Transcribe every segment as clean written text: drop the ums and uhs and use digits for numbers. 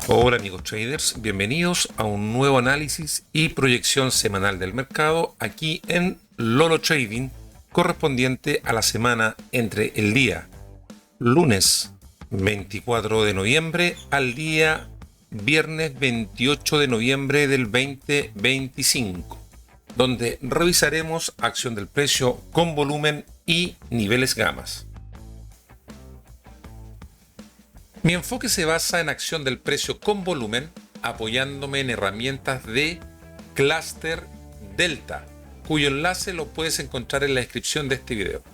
Hola amigos traders, bienvenidos a un nuevo análisis y proyección semanal del mercado aquí en Lolo Trading, correspondiente a la semana entre el día lunes 24 de noviembre al día viernes 28 de noviembre del 2025, donde revisaremos acción del precio con volumen y niveles gamas. Mi enfoque se basa en acción del precio con volumen, apoyándome en herramientas de Cluster Delta, cuyo enlace lo puedes encontrar en la descripción de este video.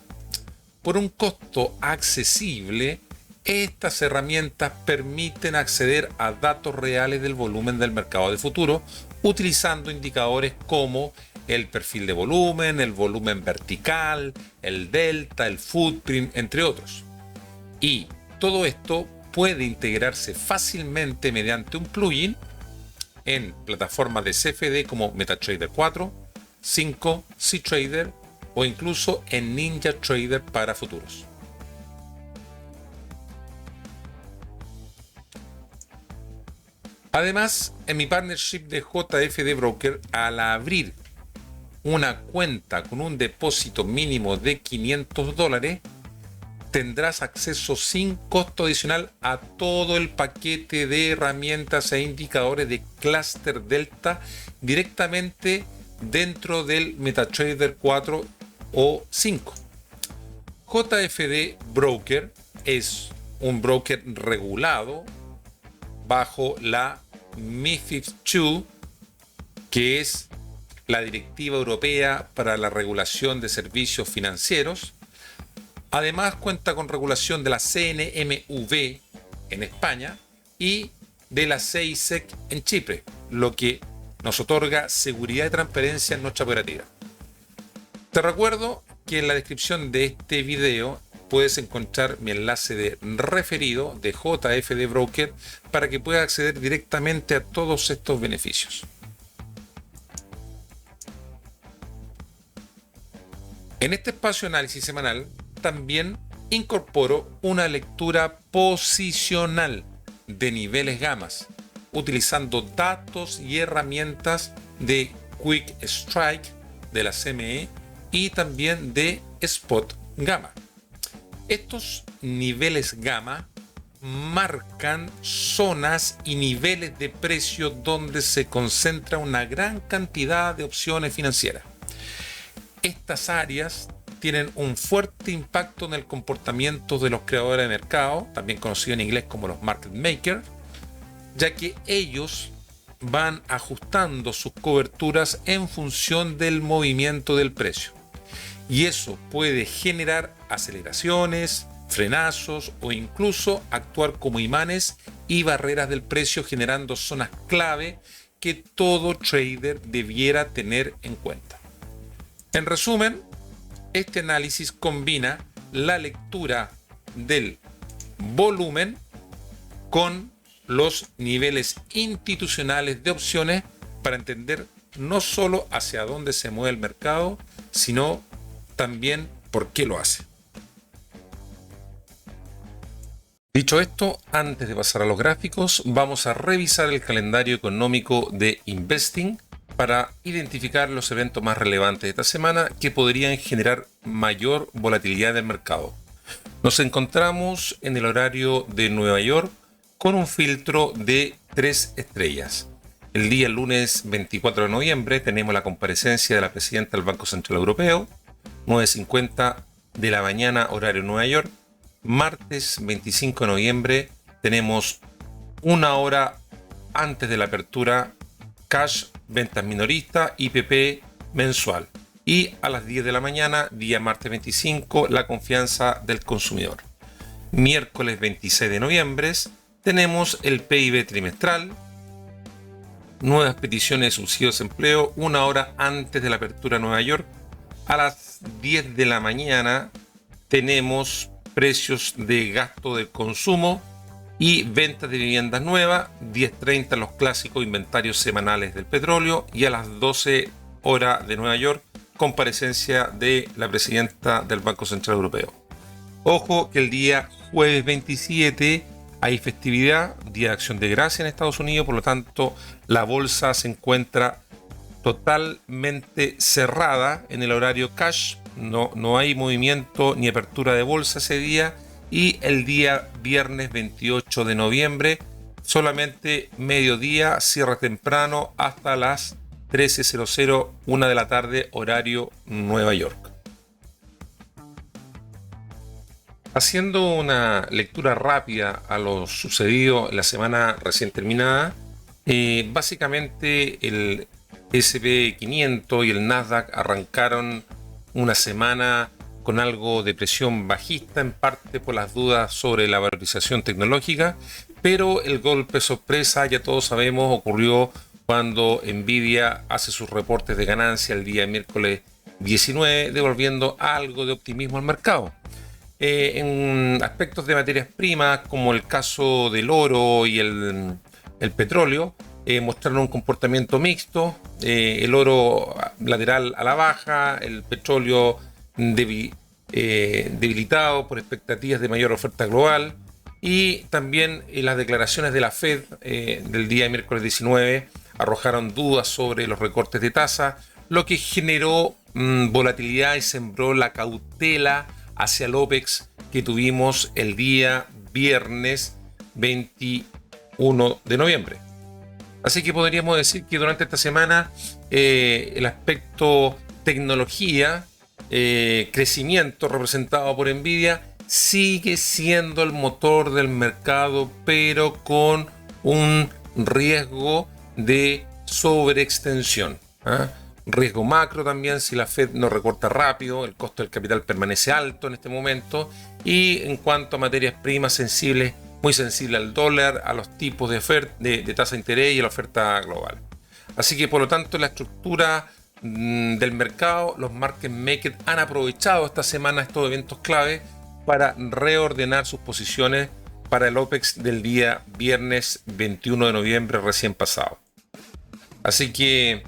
Por un costo accesible, estas herramientas permiten acceder a datos reales del volumen del mercado de futuro, utilizando indicadores como el perfil de volumen, el volumen vertical, el delta, el footprint, entre otros. Y todo esto puede integrarse fácilmente mediante un plugin en plataformas de CFD como MetaTrader 4, 5, cTrader o incluso en NinjaTrader para futuros. Además, en mi partnership de JFD Broker, al abrir una cuenta con un depósito mínimo de $500, tendrás acceso sin costo adicional a todo el paquete de herramientas e indicadores de Cluster Delta directamente dentro del MetaTrader 4 o 5. JFD Broker es un broker regulado bajo la MiFID II, que es la Directiva Europea para la Regulación de Servicios Financieros. Además cuenta con regulación de la CNMV en España y de la CEISEC en Chipre, lo que nos otorga seguridad y transparencia en nuestra operativa. Te recuerdo que en la descripción de este video puedes encontrar mi enlace de referido de JFD Broker para que puedas acceder directamente a todos estos beneficios. En este espacio de análisis semanal también incorporo una lectura posicional de niveles gamas, utilizando datos y herramientas de Quick Strike de la CME y también de Spot Gamma. Estos niveles gamma marcan zonas y niveles de precio donde se concentra una gran cantidad de opciones financieras. Estas áreas tienen un fuerte impacto en el comportamiento de los creadores de mercado, también conocidos en inglés como los market makers, ya que ellos van ajustando sus coberturas en función del movimiento del precio. Y eso puede generar aceleraciones, frenazos o incluso actuar como imanes y barreras del precio, generando zonas clave que todo trader debiera tener en cuenta. En resumen, este análisis combina la lectura del volumen con los niveles institucionales de opciones para entender no solo hacia dónde se mueve el mercado, sino también por qué lo hace. Dicho esto, antes de pasar a los gráficos, vamos a revisar el calendario económico de Investing para identificar los eventos más relevantes de esta semana que podrían generar mayor volatilidad del mercado. Nos encontramos en el horario de Nueva York con un filtro de 3 estrellas. El día lunes 24 de noviembre tenemos la comparecencia de la presidenta del Banco Central Europeo, 9:50 de la mañana horario Nueva York. Martes 25 de noviembre tenemos una hora antes de la apertura cash, ventas minoristas, IPP mensual. Y a las 10 de la mañana, día martes 25, la confianza del consumidor. Miércoles 26 de noviembre tenemos el PIB trimestral, nuevas peticiones de subsidios de empleo, una hora antes de la apertura de Nueva York. A las 10 de la mañana tenemos precios de gasto del consumo y ventas de viviendas nuevas, 10:30 los clásicos inventarios semanales del petróleo y a las 12 horas de Nueva York, comparecencia de la presidenta del Banco Central Europeo. Ojo que el día jueves 27 hay festividad, Día de Acción de Gracia en Estados Unidos, por lo tanto la bolsa se encuentra totalmente cerrada en el horario cash, no hay movimiento ni apertura de bolsa ese día, y el día viernes 28 de noviembre solamente mediodía, cierra temprano hasta las 13:00, 1 de la tarde, horario Nueva York. Haciendo una lectura rápida a lo sucedido en la semana recién terminada, básicamente el S&P 500 y el Nasdaq arrancaron una semana con algo de presión bajista, en parte por las dudas sobre la valorización tecnológica, pero el golpe sorpresa, ya todos sabemos, ocurrió cuando Nvidia hace sus reportes de ganancia el día miércoles 19, devolviendo algo de optimismo al mercado. En aspectos de materias primas, como el caso del oro y el petróleo, mostraron un comportamiento mixto. El oro lateral a la baja, el petróleo debilitado por expectativas de mayor oferta global, y también las declaraciones de la Fed del día miércoles 19 arrojaron dudas sobre los recortes de tasa, lo que generó volatilidad y sembró la cautela hacia el OPEX que tuvimos el día viernes 21 de noviembre. Así que podríamos decir que durante esta semana el aspecto tecnología, crecimiento representado por Nvidia, sigue siendo el motor del mercado, pero con un riesgo de sobreextensión. Riesgo macro también, si la Fed no recorta rápido, el costo del capital permanece alto en este momento, y en cuanto a materias primas sensibles, muy sensible al dólar, a los tipos de tasa de interés y a la oferta global. Así que por lo tanto la estructura del mercado, los market makers han aprovechado esta semana estos eventos clave para reordenar sus posiciones para el OPEX del día viernes 21 de noviembre recién pasado. Así que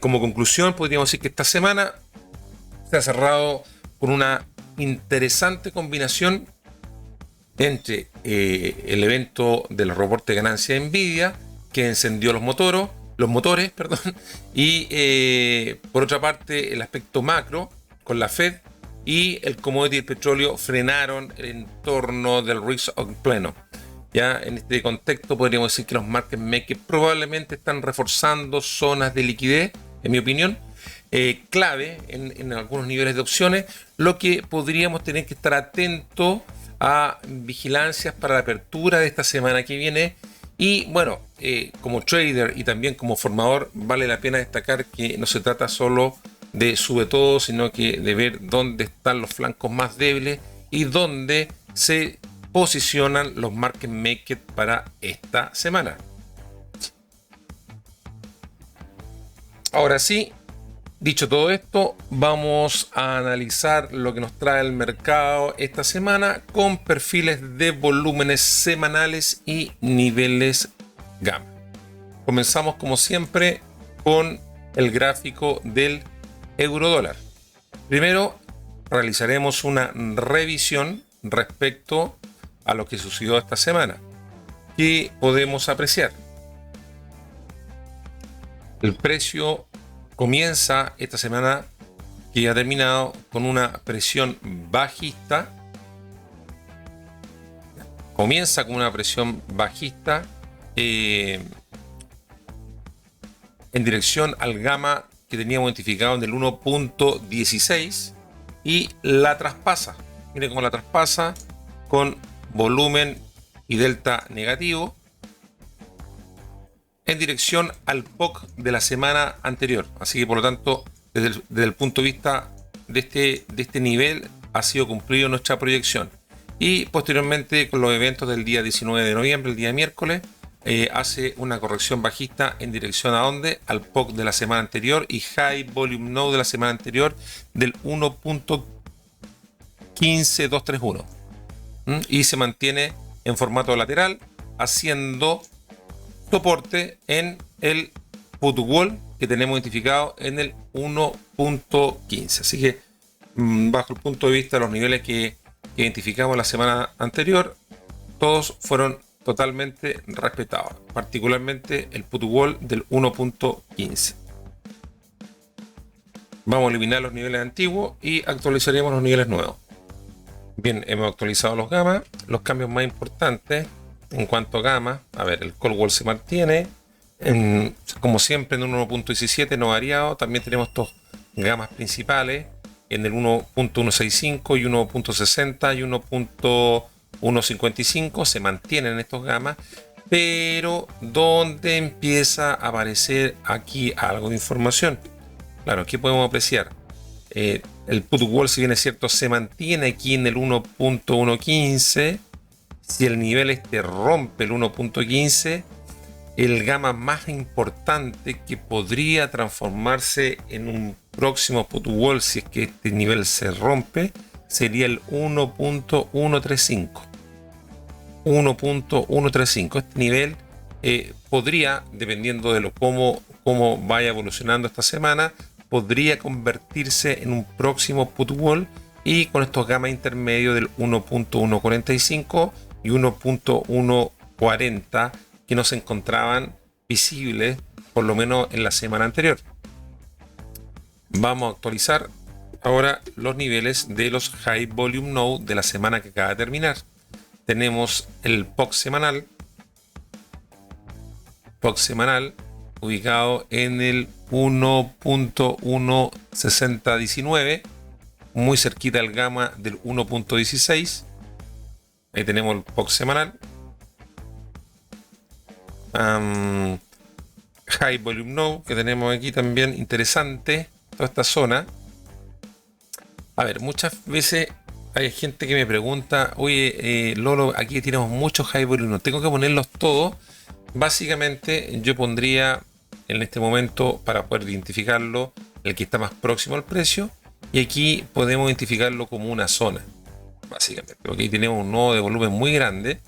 como conclusión podríamos decir que esta semana se ha cerrado con una interesante combinación entre el evento del reporte de ganancia de Nvidia, que encendió los motores, y por otra parte el aspecto macro con la Fed y el commodity del petróleo frenaron el entorno del risk on pleno. Ya en este contexto podríamos decir que los market makers probablemente están reforzando zonas de liquidez, en mi opinión, clave en algunos niveles de opciones, lo que podríamos tener que estar atentos a vigilancias para la apertura de esta semana que viene. Y bueno, como trader y también como formador, vale la pena destacar que no se trata solo de sube todo, sino que de ver dónde están los flancos más débiles y dónde se posicionan los market makers para esta semana. Ahora sí, dicho todo esto, vamos a analizar lo que nos trae el mercado esta semana con perfiles de volúmenes semanales y niveles gamma. Comenzamos como siempre con el gráfico del euro dólar. Primero realizaremos una revisión respecto a lo que sucedió esta semana. ¿Qué podemos apreciar? El precio comienza esta semana que ha terminado con una presión bajista. Comienza con una presión bajista en dirección al gamma que teníamos identificado en el 1.16 y la traspasa. Miren cómo la traspasa con volumen y delta negativo en dirección al POC de la semana anterior. Así que por lo tanto, desde el punto de vista de este nivel, ha sido cumplido nuestra proyección. Y posteriormente, con los eventos del día 19 de noviembre, el día miércoles, hace una corrección bajista en dirección a dónde? Al POC de la semana anterior y High Volume Node de la semana anterior del 1.15231. Y se mantiene en formato lateral, haciendo soporte en el put wall que tenemos identificado en el 1.15. Así que bajo el punto de vista de los niveles que identificamos la semana anterior, todos fueron totalmente respetados, particularmente el put wall del 1.15. Vamos a eliminar los niveles antiguos y actualizaremos los niveles nuevos. Bien, hemos actualizado los gamma. Los cambios más importantes en cuanto a gamma, a ver, el call wall se mantiene como siempre en un 1.17 no variado. También tenemos estos gamas principales en el 1.165 y 1.60 y 1.155 se mantienen estos gamas, pero donde empieza a aparecer aquí algo de información. Claro, aquí podemos apreciar el put wall, si bien es cierto, se mantiene aquí en el 1.115. Si el nivel rompe el 1.15, el gamma más importante que podría transformarse en un próximo put wall, si es que este nivel se rompe, sería el 1.135. 1.135. Este nivel podría, dependiendo de cómo vaya evolucionando esta semana, podría convertirse en un próximo put wall, y con estos gamma intermedios del 1.145 y 1.140 que no se encontraban visibles por lo menos en la semana anterior. Vamos a actualizar ahora los niveles de los High Volume Node de la semana que acaba de terminar. Tenemos el POC semanal ubicado en el 1.16019, muy cerquita del gamma del 1.16. Ahí tenemos el POC semanal. High Volume Node que tenemos aquí también, interesante toda esta zona. A ver, muchas veces hay gente que me pregunta, oye, Lolo, aquí tenemos muchos High Volume Node, ¿tengo que ponerlos todos? Básicamente yo pondría en este momento, para poder identificarlo, el que está más próximo al precio, y aquí podemos identificarlo como una zona, básicamente, porque aquí tenemos un nodo de volumen muy grande,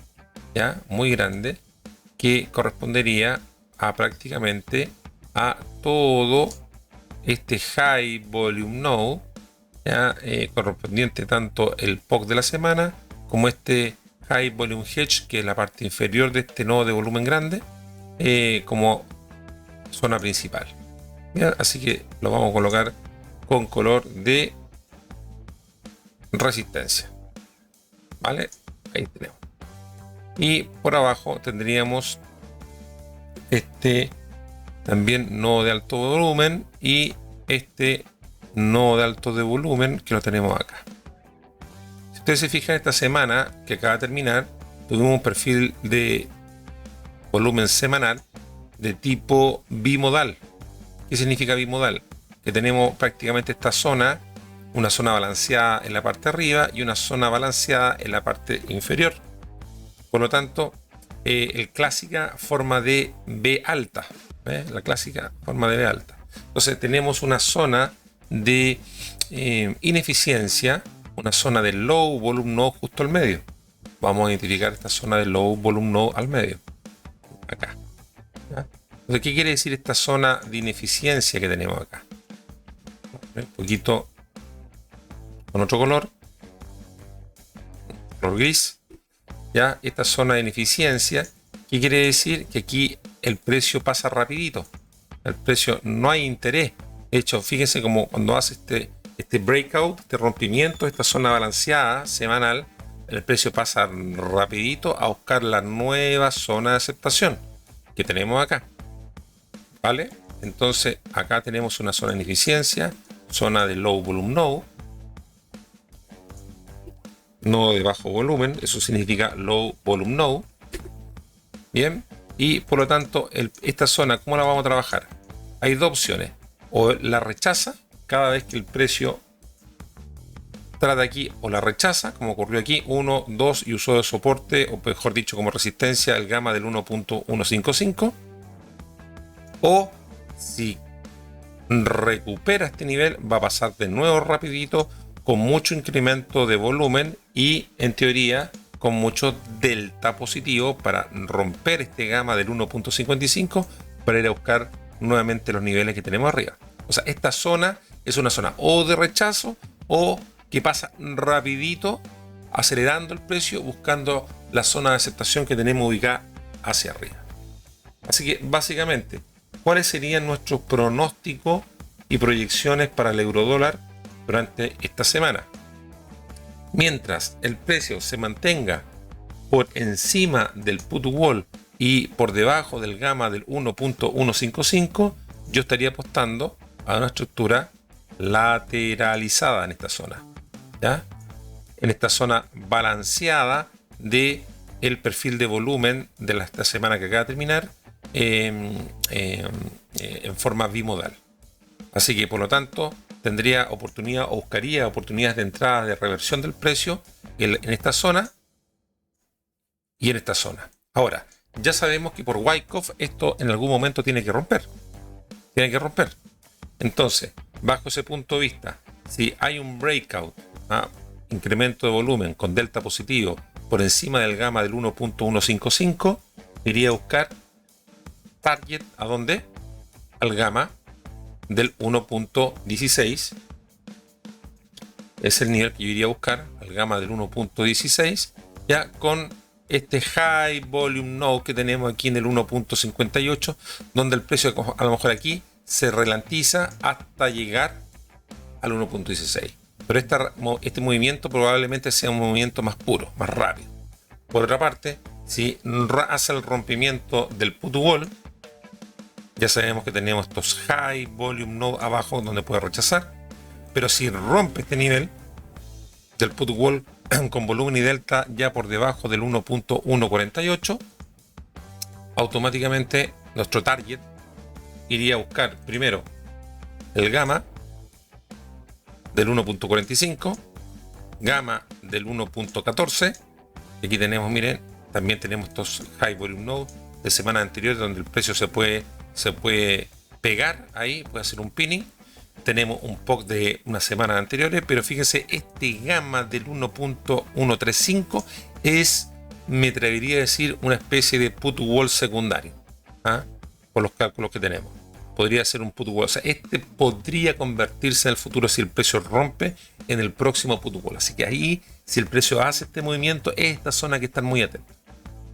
ya, muy grande, que correspondería a prácticamente a todo este High Volume Node, ya, correspondiente tanto el POC de la semana como este High Volume Hedge, que es la parte inferior de este nodo de volumen grande, como zona principal. ¿Ya? Así que lo vamos a colocar con color de resistencia, ¿vale? Ahí tenemos. Y por abajo tendríamos este también nodo de alto volumen y este nodo de alto de volumen que lo tenemos acá. Si ustedes se fijan, esta semana que acaba de terminar tuvimos un perfil de volumen semanal de tipo bimodal. ¿Qué significa bimodal? Que tenemos prácticamente esta zona, una zona balanceada en la parte de arriba y una zona balanceada en la parte inferior. Por lo tanto, el clásica forma de B alta, la clásica forma de B alta. Entonces tenemos una zona de ineficiencia, una zona de low volume node justo al medio. Vamos a identificar esta zona de low volume node al medio, acá. ¿Ya? Entonces, ¿qué quiere decir esta zona de ineficiencia que tenemos acá? Un poquito con otro color gris. Ya, esta zona de ineficiencia, ¿qué quiere decir? Que aquí el precio pasa rapidito. El precio, no hay interés. De hecho, fíjense como cuando hace este breakout, este rompimiento, esta zona balanceada semanal, el precio pasa rapidito a buscar la nueva zona de aceptación que tenemos acá, ¿vale? Entonces acá tenemos una zona de ineficiencia, zona de low volume node, nodo de bajo volumen, eso significa low volume node. Bien, y por lo tanto esta zona, ¿cómo la vamos a trabajar? Hay dos opciones: o la rechaza cada vez que el precio trata aquí, o la rechaza como ocurrió aquí, 1, 2, y usó de soporte, o mejor dicho como resistencia, el gamma del 1.155, o si recupera este nivel va a pasar de nuevo rapidito con mucho incremento de volumen y en teoría con mucho delta positivo para romper este gamma del 1.55 para ir a buscar nuevamente los niveles que tenemos arriba. O sea, esta zona es una zona o de rechazo o que pasa rapidito acelerando el precio buscando la zona de aceptación que tenemos ubicada hacia arriba. Así que básicamente, ¿cuáles serían nuestros pronósticos y proyecciones para el eurodólar durante esta semana? Mientras el precio se mantenga por encima del put wall y por debajo del gamma del 1.155, yo estaría apostando a una estructura lateralizada en esta zona, ¿ya? En esta zona balanceada de el perfil de volumen de esta semana que acaba de terminar en forma bimodal. Así que por lo tanto tendría oportunidad o buscaría oportunidades de entrada de reversión del precio en esta zona y en esta zona. Ahora, ya sabemos que por Wyckoff esto en algún momento tiene que romper. Entonces, bajo ese punto de vista, si hay un breakout, incremento de volumen con delta positivo por encima del gamma del 1.155, iría a buscar target ¿a dónde? Al gamma del 1.16. Es el nivel que yo iría a buscar, al gamma del 1.16, ya con este high volume node que tenemos aquí en el 1.58, donde el precio a lo mejor aquí se ralentiza hasta llegar al 1.16. Pero este movimiento probablemente sea un movimiento más puro, más rápido. Por otra parte, si hace el rompimiento del put wall, ya sabemos que tenemos estos high volume node abajo donde puede rechazar. Pero si rompe este nivel del put wall con volumen y delta ya por debajo del 1.148, automáticamente nuestro target iría a buscar primero el gamma del 1.45, gamma del 1.14. Aquí tenemos, miren, también tenemos estos high volume node de semana anterior donde el precio se puede pegar ahí, puede hacer un pinning. Tenemos un POC de unas semanas anteriores, pero fíjense, este gamma del 1.135 es, me atrevería a decir, una especie de put wall secundario, por los cálculos que tenemos. Podría ser un put wall, o sea, este podría convertirse en el futuro si el precio rompe en el próximo put wall. Así que ahí, si el precio hace este movimiento, es esta zona que están muy atentos.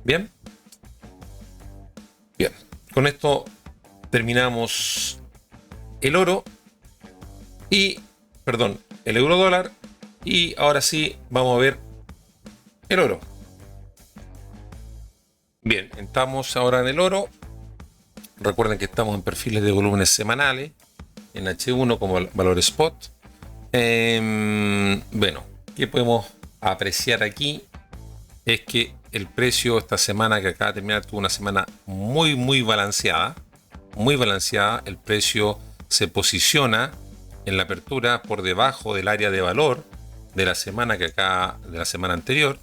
Bien, con esto terminamos el oro. El euro dólar. Y ahora sí, vamos a ver el oro. Bien, estamos ahora en el oro. Recuerden que estamos en perfiles de volúmenes semanales, en H1 como valor spot. Bueno, ¿qué podemos apreciar aquí? Es que el precio esta semana que acaba de terminar tuvo una semana muy balanceada. Muy balanceada. El precio se posiciona en la apertura por debajo del área de valor de la semana de la semana anterior.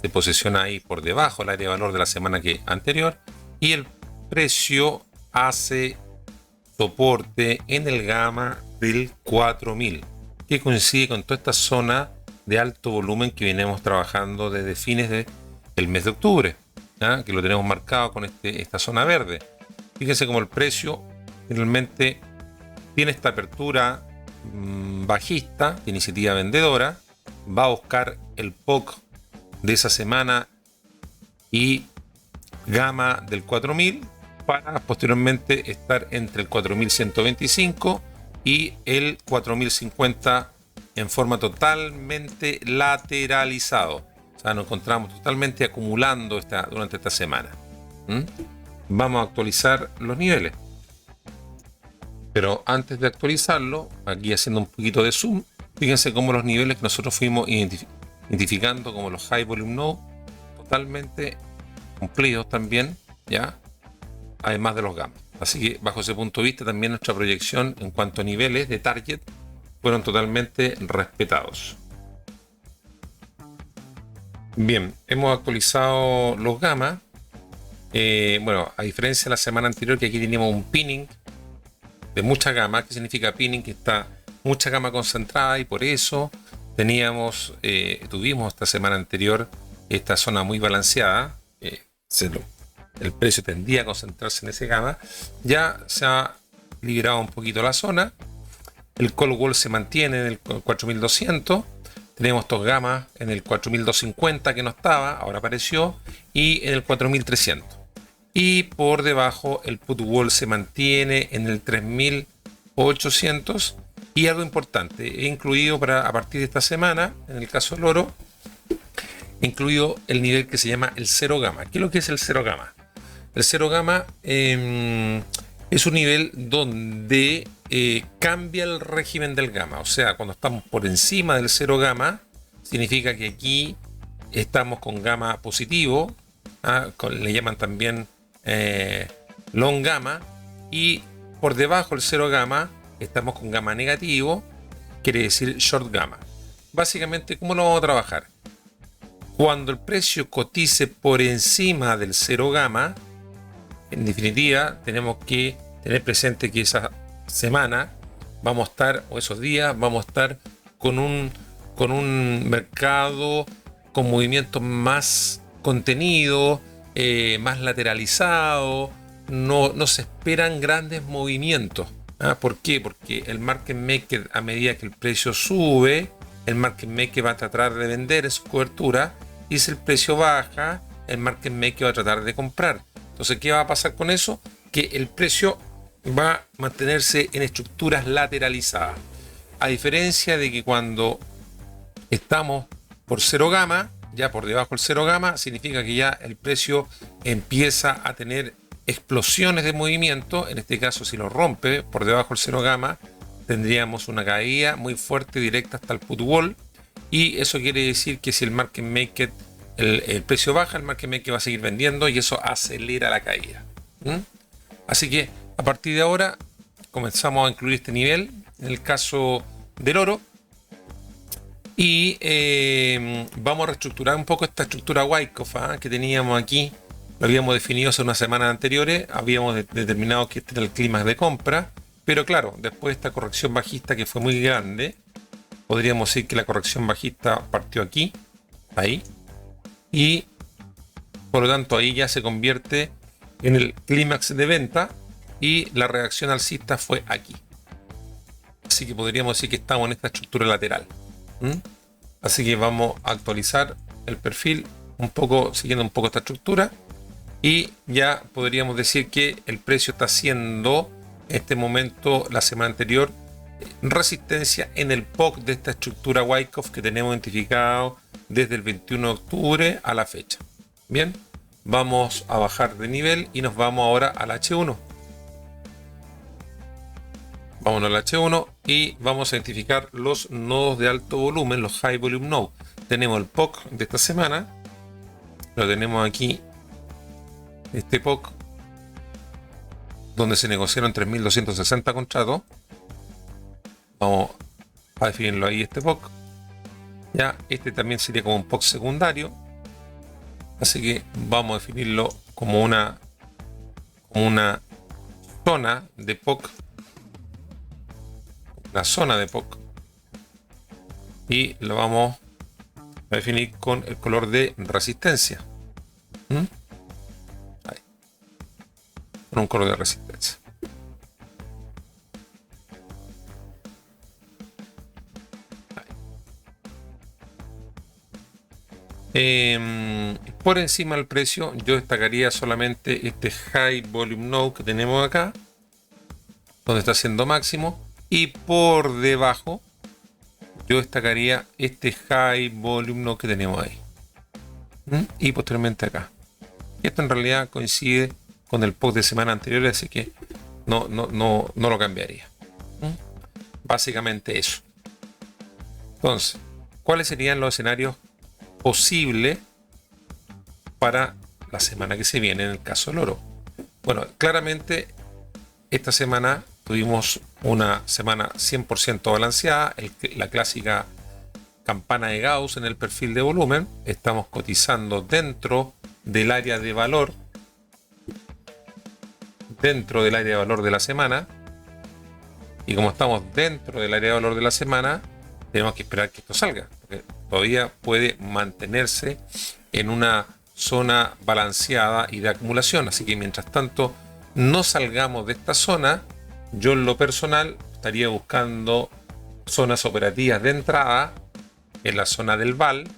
Se posiciona ahí por debajo del área de valor de la semana anterior, y el precio hace soporte en el gamma del 4000, que coincide con toda esta zona de alto volumen que venimos trabajando desde fines del mes de octubre, que lo tenemos marcado con esta zona verde. Fíjense cómo el precio finalmente tiene esta apertura bajista de iniciativa vendedora, va a buscar el POC de esa semana y gamma del 4000 para posteriormente estar entre el 4125 y el 4050 en forma totalmente lateralizado. O sea, nos encontramos totalmente acumulando durante esta semana. Vamos a actualizar los niveles. Pero antes de actualizarlo, aquí haciendo un poquito de zoom, fíjense cómo los niveles que nosotros fuimos identificando como los high volume node, totalmente cumplidos también, ya, además de los gamma. Así que bajo ese punto de vista también nuestra proyección en cuanto a niveles de target fueron totalmente respetados. Bien, hemos actualizado los gamma. Bueno, a diferencia de la semana anterior, que aquí teníamos un pinning de mucha gama. ¿Qué significa pinning? Que está mucha gama concentrada, y por eso tuvimos esta semana anterior esta zona muy balanceada. El precio tendía a concentrarse en ese gamma. Ya se ha liberado un poquito la zona. El call wall se mantiene en el 4200. Tenemos estos gamas en el 4250 que no estaba, ahora apareció, y en el 4300. Y por debajo el put wall se mantiene en el 3800. Y algo importante, he incluido a partir de esta semana, en el caso del oro, he incluido el nivel que se llama el 0 gamma. ¿Qué es lo que es el 0 gamma? El 0 gamma es un nivel donde cambia el régimen del gamma. O sea, cuando estamos por encima del 0 gamma, significa que aquí estamos con gamma positivo, le llaman también long gamma, y por debajo del 0 gamma estamos con gamma negativo, quiere decir short gamma. Básicamente, ¿cómo lo vamos a trabajar? Cuando el precio cotice por encima del 0 gamma, en definitiva, tenemos que tener presente que esa semana vamos a estar, o esos días, vamos a estar con un mercado con movimientos más contenidos, más lateralizado. No se esperan grandes movimientos. ¿Por qué? Porque el market maker, a medida que el precio sube, el market maker va a tratar de vender en su cobertura, y si el precio baja, el market maker va a tratar de comprar. Entonces, ¿qué va a pasar con eso? Que el precio va a mantenerse en estructuras lateralizadas. A diferencia de que cuando estamos por 0 gamma, ya por debajo del 0 gamma, significa que ya el precio empieza a tener explosiones de movimiento. En este caso, si lo rompe por debajo del 0 gamma, tendríamos una caída muy fuerte directa hasta el put wall, y eso quiere decir que si el market maker, el precio baja, el market maker va a seguir vendiendo, y eso acelera la caída. Así que a partir de ahora comenzamos a incluir este nivel en el caso del oro, y vamos a reestructurar un poco esta estructura Wyckoff que teníamos aquí. Lo habíamos definido hace unas semanas anteriores, habíamos determinado que este era el clímax de compra, pero claro, después de esta corrección bajista que fue muy grande, podríamos decir que la corrección bajista partió aquí, ahí, y por lo tanto ahí ya se convierte en el clímax de venta, y la reacción alcista fue aquí. Así que podríamos decir que estamos en esta estructura lateral. Así que vamos a actualizar el perfil un poco, siguiendo un poco esta estructura, y ya podríamos decir que el precio está haciendo en este momento, la semana anterior, resistencia en el POC de esta estructura Wyckoff que tenemos identificado desde el 21 de octubre a la fecha. Bien, vamos a bajar de nivel y nos vamos ahora al H1. Vámonos al H1 y vamos a identificar los nodos de alto volumen, los High Volume Nodes. Tenemos el POC de esta semana, lo tenemos aquí, este POC, donde se negociaron 3.260 contratos. Vamos a definirlo ahí, este POC. Ya, este también sería como un POC secundario. Así que vamos a definirlo como una zona de POC. La zona de POC. Y lo vamos a definir con el color de resistencia. Ahí. Con un color de resistencia. Por encima del precio, yo destacaría solamente este High Volume Node que tenemos acá, donde está haciendo máximo, y por debajo yo destacaría este High Volume Node que tenemos ahí, y posteriormente acá. Esto en realidad coincide con el post de semana anterior, así que no lo cambiaría. Básicamente eso. Entonces, ¿cuáles serían los escenarios posibles para la semana que se viene en el caso del oro? Bueno, claramente esta semana tuvimos una semana 100% balanceada, la clásica campana de Gauss en el perfil de volumen. Estamos cotizando dentro del área de valor, de la semana, y como estamos dentro del área de valor de la semana, tenemos que esperar que esto salga, porque todavía puede mantenerse en una zona balanceada y de acumulación. Así que mientras tanto no salgamos de esta zona, yo en lo personal estaría buscando zonas operativas de entrada en la zona del val,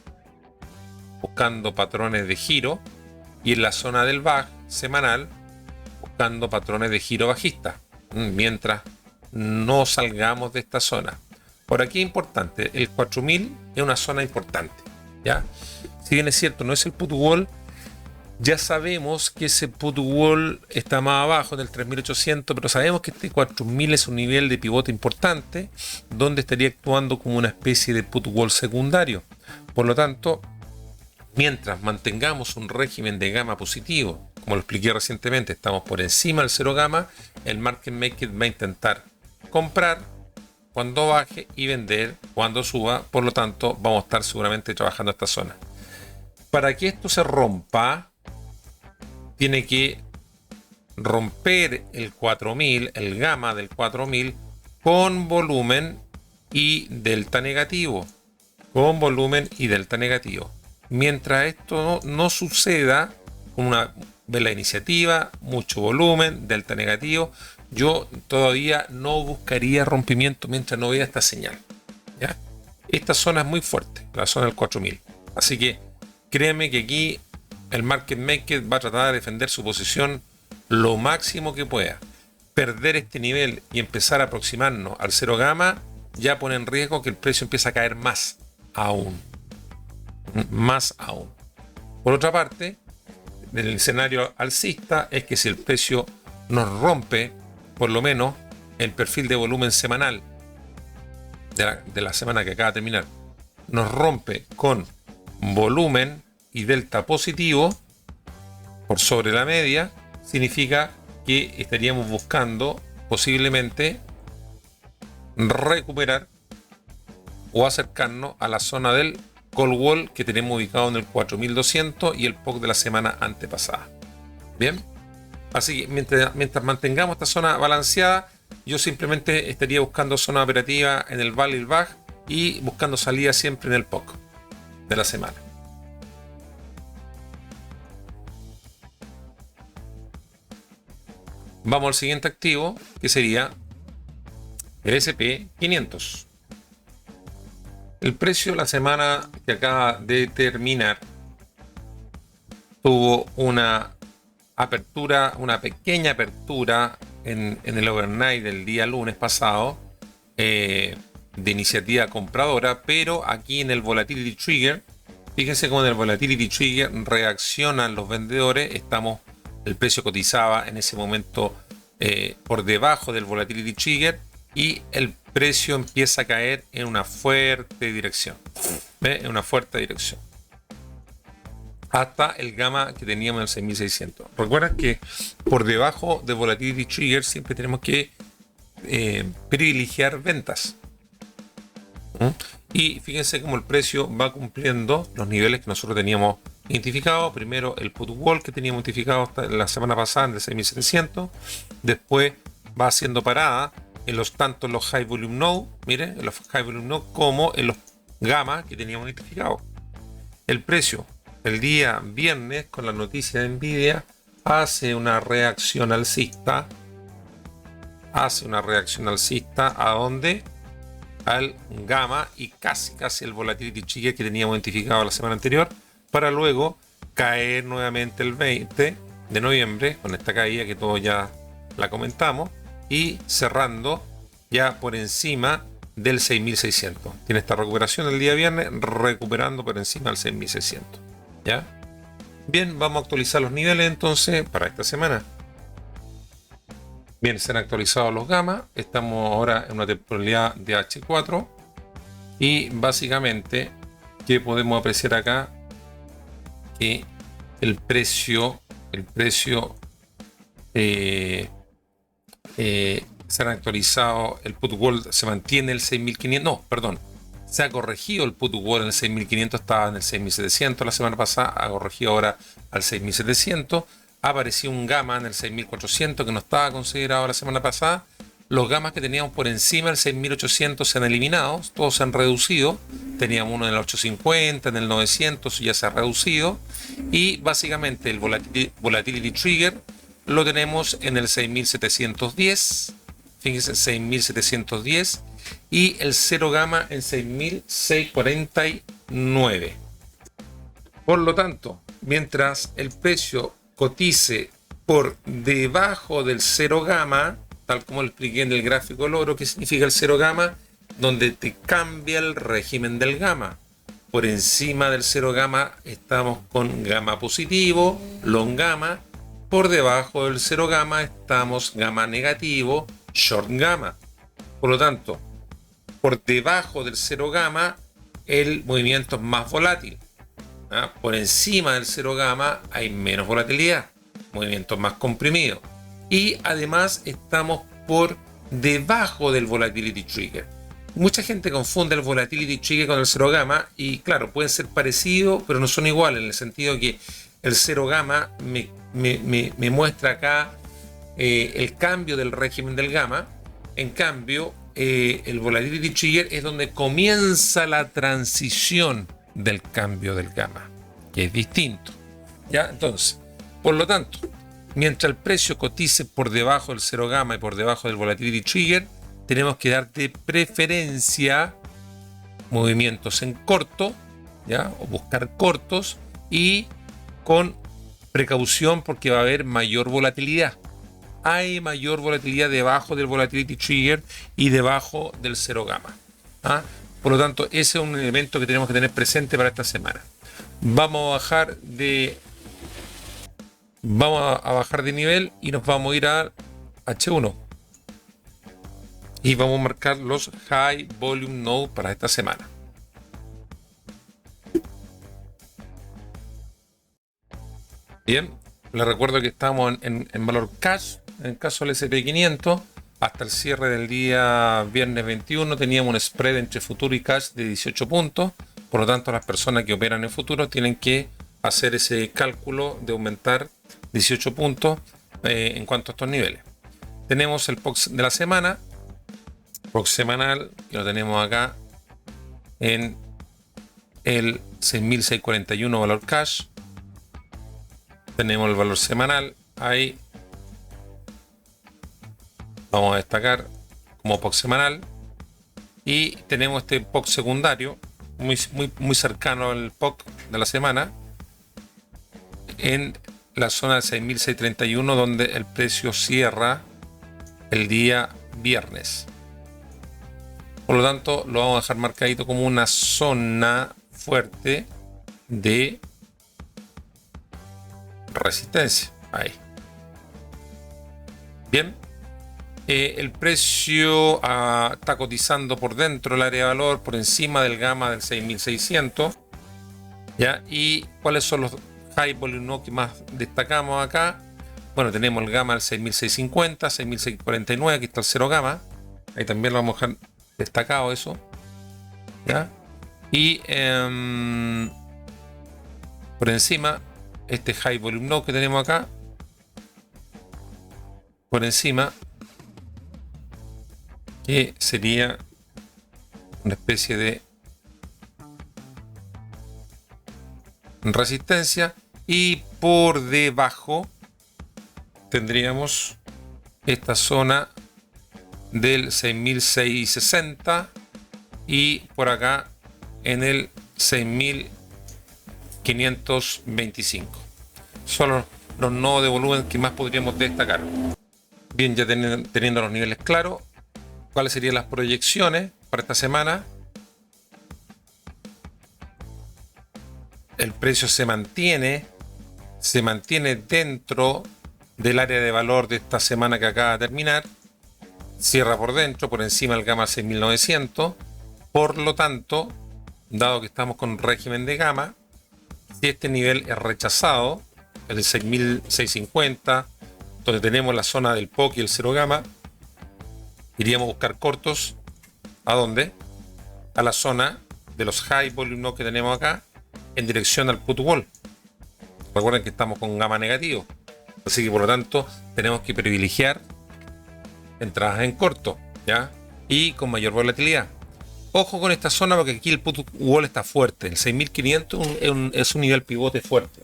buscando patrones de giro, y en la zona del VAG semanal, buscando patrones de giro bajista, mientras no salgamos de esta zona. Por aquí es importante, el 4000 es una zona importante, ¿ya? Si bien es cierto, no es el put wall, ya sabemos que ese put wall está más abajo del 3800, pero sabemos que este 4000 es un nivel de pivote importante, donde estaría actuando como una especie de put wall secundario. Por lo tanto, mientras mantengamos un régimen de gamma positivo, como lo expliqué recientemente, estamos por encima del 0 gamma, el market maker va a intentar comprar cuando baje y vender cuando suba. Por lo tanto, vamos a estar seguramente trabajando esta zona. Para que esto se rompa, tiene que romper el 4000, el gamma del 4000, con volumen y delta negativo. Con volumen y delta negativo. Mientras esto no suceda, con una vela iniciativa, mucho volumen, delta negativo, yo todavía no buscaría rompimiento mientras no vea esta señal, ¿ya? Esta zona es muy fuerte, la zona del 4000. Así que créeme que aquí el market maker va a tratar de defender su posición lo máximo que pueda. Perder este nivel y empezar a aproximarnos al 0 gamma ya pone en riesgo que el precio empiece a caer más aún. Más aún. Por otra parte, el escenario alcista es que si el precio nos rompe por lo menos el perfil de volumen semanal de la semana que acaba de terminar, nos rompe con volumen y delta positivo por sobre la media, significa que estaríamos buscando posiblemente recuperar o acercarnos a la zona del call wall que tenemos ubicado en el 4200 y el POC de la semana antepasada. Bien, así que mientras mantengamos esta zona balanceada, yo simplemente estaría buscando zona operativa en el VAL y el VAG y buscando salida siempre en el POC de la semana. Vamos al siguiente activo, que sería el SP500. El precio la semana que acaba de terminar tuvo una apertura, una pequeña apertura en el overnight del día lunes pasado, de iniciativa compradora, pero aquí en el Volatility Trigger, fíjense cómo en el Volatility Trigger reaccionan los vendedores. El precio cotizaba en ese momento por debajo del Volatility Trigger y el precio empieza a caer en una fuerte dirección. En una fuerte dirección. Hasta el gamma que teníamos en el 6600. Recuerda que por debajo de Volatility Trigger siempre tenemos que privilegiar ventas. Y fíjense cómo el precio va cumpliendo los niveles que nosotros teníamos identificados. Primero el put wall que teníamos identificado la semana pasada en el 6700. Después va haciendo parada en tanto en los high volume node, miren, en los high volume node como en los gamma que teníamos identificados. El precio el día viernes con la noticia de Nvidia hace una reacción alcista. ¿A dónde? Al gamma y casi el volatility trigger que teníamos identificado la semana anterior, para luego caer nuevamente el 20 de noviembre con esta caída que todos ya la comentamos y cerrando ya por encima del 6600. Tiene esta recuperación el día viernes, recuperando por encima del 6600. ¿Ya? Bien, vamos a actualizar los niveles entonces para esta semana. Bien, se han actualizado los gamma. Estamos ahora en una temporalidad de H4 y básicamente que podemos apreciar acá que el precio se han actualizado, el put wall se mantiene el 6500, no, perdón, se ha corregido el put wall en el 6500, estaba en el 6700 la semana pasada, ha corregido ahora al 6700, ha aparecido un gamma en el 6400 que no estaba considerado la semana pasada. Los gammas que teníamos por encima del 6800 se han eliminado, todos se han reducido. Teníamos uno en el 850, en el 900, ya se ha reducido. Y básicamente el Volatility Trigger lo tenemos en el 6710, fíjense, 6.710 y el 0 gamma en 6.649. Por lo tanto, mientras el precio cotice por debajo del 0 gamma, tal como lo expliqué en el gráfico del oro, ¿qué significa el 0 gamma? Donde te cambia el régimen del gamma. Por encima del 0 gamma estamos con gamma positivo, long gamma. Por debajo del 0 gamma estamos gamma negativo, short gamma. Por lo tanto, por debajo del 0 gamma el movimiento es más volátil. Por encima del 0 gamma hay menos volatilidad, movimiento más comprimido. Y además estamos por debajo del volatility trigger. Mucha gente confunde el volatility trigger con el 0 gamma y claro, pueden ser parecidos, pero no son iguales, en el sentido que el 0 gamma me muestra acá el cambio del régimen del gamma. En cambio, el volatility trigger es donde comienza la transición del cambio del gamma, que es distinto. ¿Ya? Entonces, por lo tanto, mientras el precio cotice por debajo del 0 gamma y por debajo del volatility trigger, tenemos que dar de preferencia movimientos en corto, ¿ya? O buscar cortos y con precaución porque va a haber mayor volatilidad. Hay mayor volatilidad debajo del volatility trigger y debajo del 0 gamma. Por lo tanto, ese es un elemento que tenemos que tener presente para esta semana. Vamos a bajar de nivel y nos vamos a ir a H1. Y vamos a marcar los High Volume Node para esta semana. Bien, les recuerdo que estamos en valor cash. En el caso del S&P 500, hasta el cierre del día viernes 21 teníamos un spread entre futuro y cash de 18 puntos. Por lo tanto, las personas que operan en futuro tienen que hacer ese cálculo de aumentar 18 puntos en cuanto a estos niveles. Tenemos el POX de la semana, POX semanal, que lo tenemos acá en el 6.641 valor cash. Tenemos el valor semanal ahí. Vamos a destacar como POX semanal. Y tenemos este POX secundario, muy cercano al POC de la semana, en la zona de 6.631, donde el precio cierra el día viernes. Por lo tanto, lo vamos a dejar marcadito como una zona fuerte de resistencia. Ahí. Bien. El precio está cotizando por dentro del área de valor, por encima del gamma del 6.600. ¿Ya? ¿Y cuáles son los high volume node que más destacamos acá? Bueno, tenemos el gamma del 6.650, 6.649, aquí está el 0 gamma. Ahí también lo vamos a dejar destacado eso. ¿Ya? Y por encima, este high volume node que tenemos acá. Por encima, que sería una especie de resistencia, y por debajo tendríamos esta zona del 6.660 y por acá en el 6.525. Son los nodos de volumen que más podríamos destacar. Bien, ya teniendo los niveles claros, ¿cuáles serían las proyecciones para esta semana? El precio se mantiene dentro del área de valor de esta semana que acaba de terminar. Cierra por dentro, por encima del gamma 6.900. Por lo tanto, dado que estamos con régimen de gamma, si este nivel es rechazado, el 6.650, donde tenemos la zona del POC y el 0 gamma, iríamos a buscar cortos. ¿A dónde? A la zona de los high volume node que tenemos acá, en dirección al put wall. Recuerden que estamos con gamma negativo, así que por lo tanto tenemos que privilegiar entradas en corto, ¿ya? Y con mayor volatilidad. Ojo con esta zona porque aquí el put wall está fuerte. El 6.500 es un nivel pivote fuerte.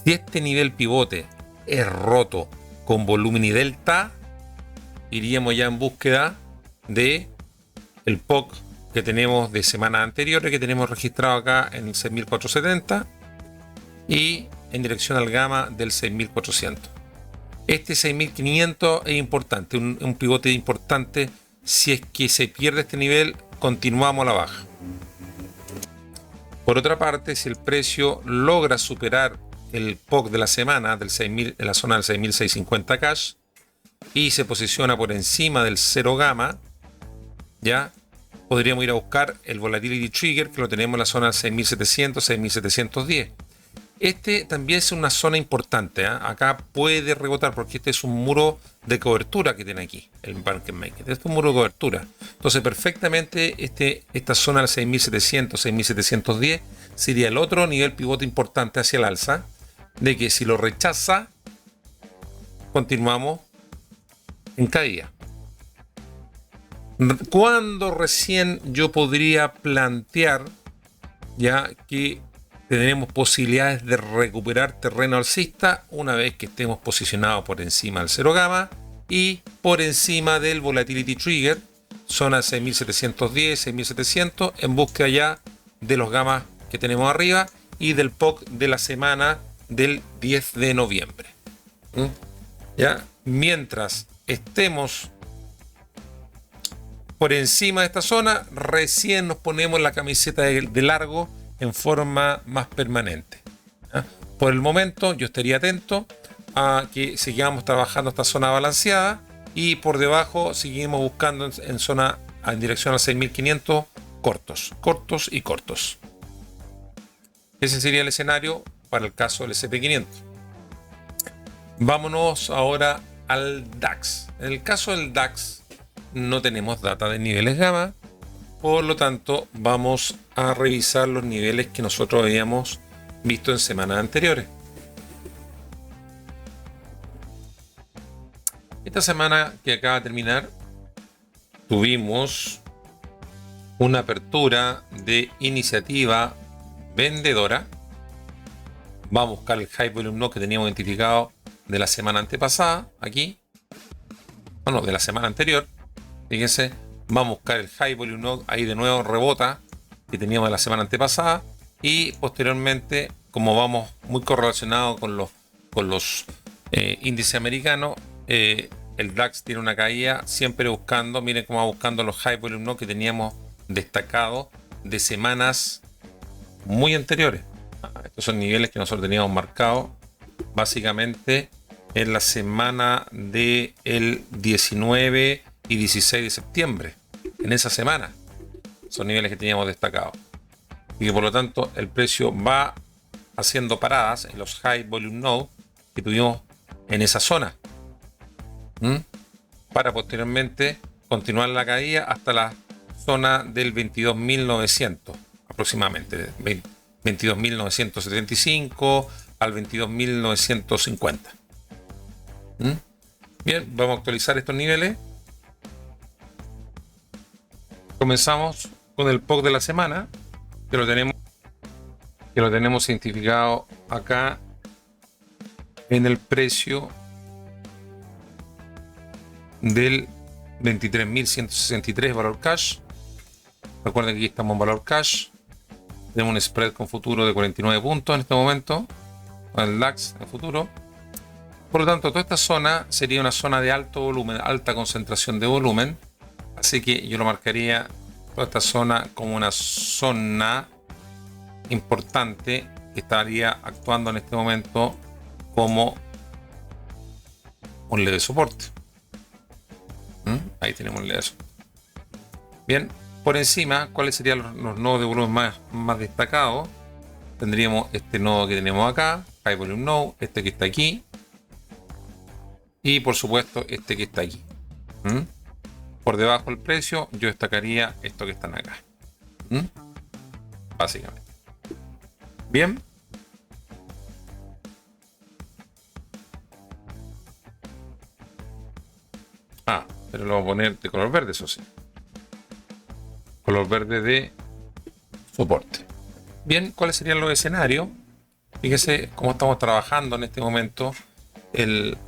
Si este nivel pivote es roto con volumen y delta, iríamos ya en búsqueda de el POC que tenemos de semanas anteriores, que tenemos registrado acá en el 6470 y en dirección al gamma del 6400. Este 6500 es importante, un pivote importante. Si es que se pierde este nivel, continuamos a la baja. Por otra parte, si el precio logra superar el POC de la semana del 6000, en la zona del 6650 cash y se posiciona por encima del 0 gamma, ya podríamos ir a buscar el volatility trigger, que lo tenemos en la zona del 6700, 6710. Este también es una zona importante, ¿eh? Acá puede rebotar porque este es un muro de cobertura que tiene aquí el market maker. Este es un muro de cobertura. Entonces perfectamente esta zona del 6700, 6710 sería el otro nivel pivote importante hacia el alza, de que si lo rechaza, continuamos en caída. ¿Cuándo recién yo podría plantear ya que tenemos posibilidades de recuperar terreno alcista? Una vez que estemos posicionados por encima del 0 gamma y por encima del volatility trigger, zona 6710, 6700, en búsqueda ya de los gammas que tenemos arriba y del POC de la semana del 10 de noviembre. ¿Ya? Mientras estemos por encima de esta zona, recién nos ponemos la camiseta de largo en forma más permanente. ¿Ya? Por el momento yo estaría atento a que sigamos trabajando esta zona balanceada y por debajo seguimos buscando en zona en dirección al 6500 cortos y cortos. Ese sería el escenario para el caso del S&P 500. Vámonos ahora al DAX. En el caso del DAX no tenemos data de niveles gamma, por lo tanto vamos a revisar los niveles que nosotros habíamos visto en semanas anteriores. Esta semana que acaba de terminar tuvimos una apertura de iniciativa vendedora. Vamos a buscar el high volume node que teníamos identificado de la semana antepasada aquí, bueno, de la semana anterior. Fíjense, vamos a buscar el high volume node, ahí de nuevo rebota que teníamos de la semana antepasada y posteriormente, como vamos muy correlacionados con los índices americanos, el DAX tiene una caída siempre buscando, miren cómo va buscando los high volume node que teníamos destacados de semanas muy anteriores. Estos son niveles que nosotros teníamos marcados básicamente en la semana del 19 y 16 de septiembre. En esa semana son niveles que teníamos destacados y que por lo tanto el precio va haciendo paradas en los high volume node que tuvimos en esa zona, para posteriormente continuar la caída hasta la zona del 22.900 aproximadamente, 22.975 al 22.950. Bien, vamos a actualizar estos niveles. Comenzamos con el POC de la semana, que lo tenemos identificado acá en el precio del 23.163 valor cash. Recuerden que aquí estamos en valor cash. Tenemos un spread con futuro de 49 puntos en este momento, con el DAX en futuro. Por lo tanto, toda esta zona sería una zona de alto volumen, alta concentración de volumen. Así que yo lo marcaría toda esta zona como una zona importante que estaría actuando en este momento como un leve soporte. Ahí tenemos un leve soporte. Bien, por encima, ¿cuáles serían los nodos de volumen más destacados? Tendríamos este nodo que tenemos acá, High Volume Node, este que está aquí, y por supuesto este que está aquí. Por debajo del precio yo destacaría estos que están acá, básicamente. Bien, pero lo voy a poner de color verde, eso sí, color verde de soporte. Bien, ¿cuáles serían los escenarios? Fíjese cómo estamos trabajando en este momento el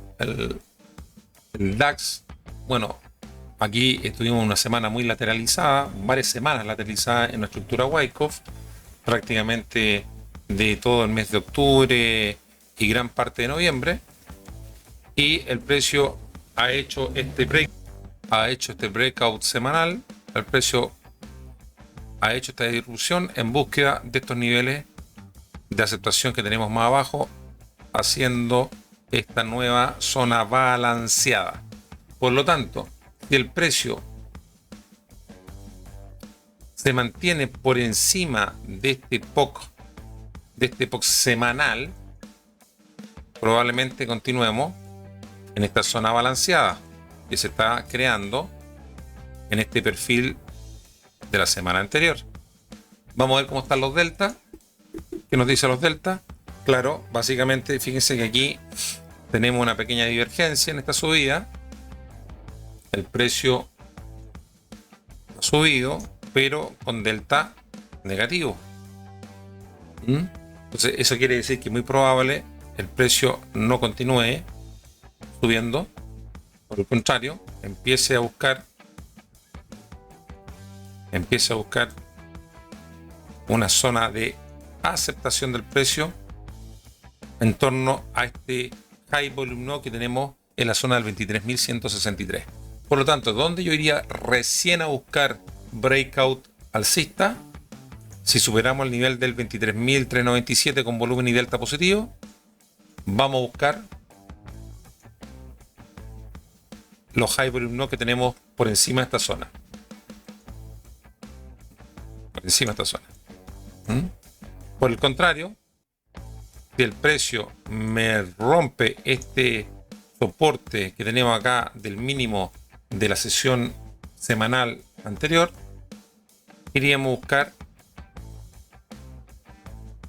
DAX bueno, aquí estuvimos una semana muy lateralizada, varias semanas lateralizadas en la estructura Wyckoff, prácticamente de todo el mes de octubre y gran parte de noviembre. Y el precio ha hecho este breakout semanal. El precio ha hecho esta disrupción en búsqueda de estos niveles de aceptación que tenemos más abajo, haciendo esta nueva zona balanceada. Por lo tanto, si el precio se mantiene por encima de este POC semanal, probablemente continuemos en esta zona balanceada que se está creando en este perfil de la semana anterior. Vamos a ver cómo están los delta. ¿Qué nos dice los delta? Claro, básicamente fíjense que aquí tenemos una pequeña divergencia en esta subida. El precio ha subido, pero con delta negativo. Entonces eso quiere decir que es muy probable el precio no continúe subiendo. Por el contrario, empiece a buscar una zona de aceptación del precio en torno a este high volume no que tenemos en la zona del 23.163. Por lo tanto, ¿dónde yo iría recién a buscar breakout alcista? Si superamos el nivel del 23.397 con volumen y delta positivo, vamos a buscar los high volume no que tenemos por encima de esta zona. Por encima de esta zona. Por el contrario, si el precio me rompe este soporte que tenemos acá del mínimo de la sesión semanal anterior, iríamos a buscar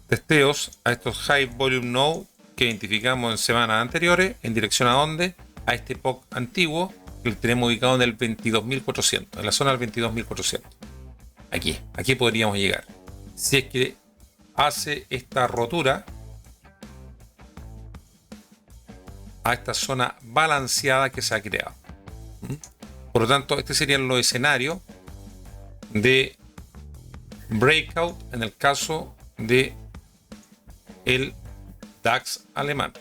testeos a estos high volume node que identificamos en semanas anteriores. ¿En dirección a dónde? A este POC antiguo que lo tenemos ubicado en el 22.400, en la zona del 22.400. Aquí podríamos llegar. Si es que hace esta rotura a esta zona balanceada que se ha creado. Por lo tanto, este serían los escenarios de breakout en el caso de el DAX alemán.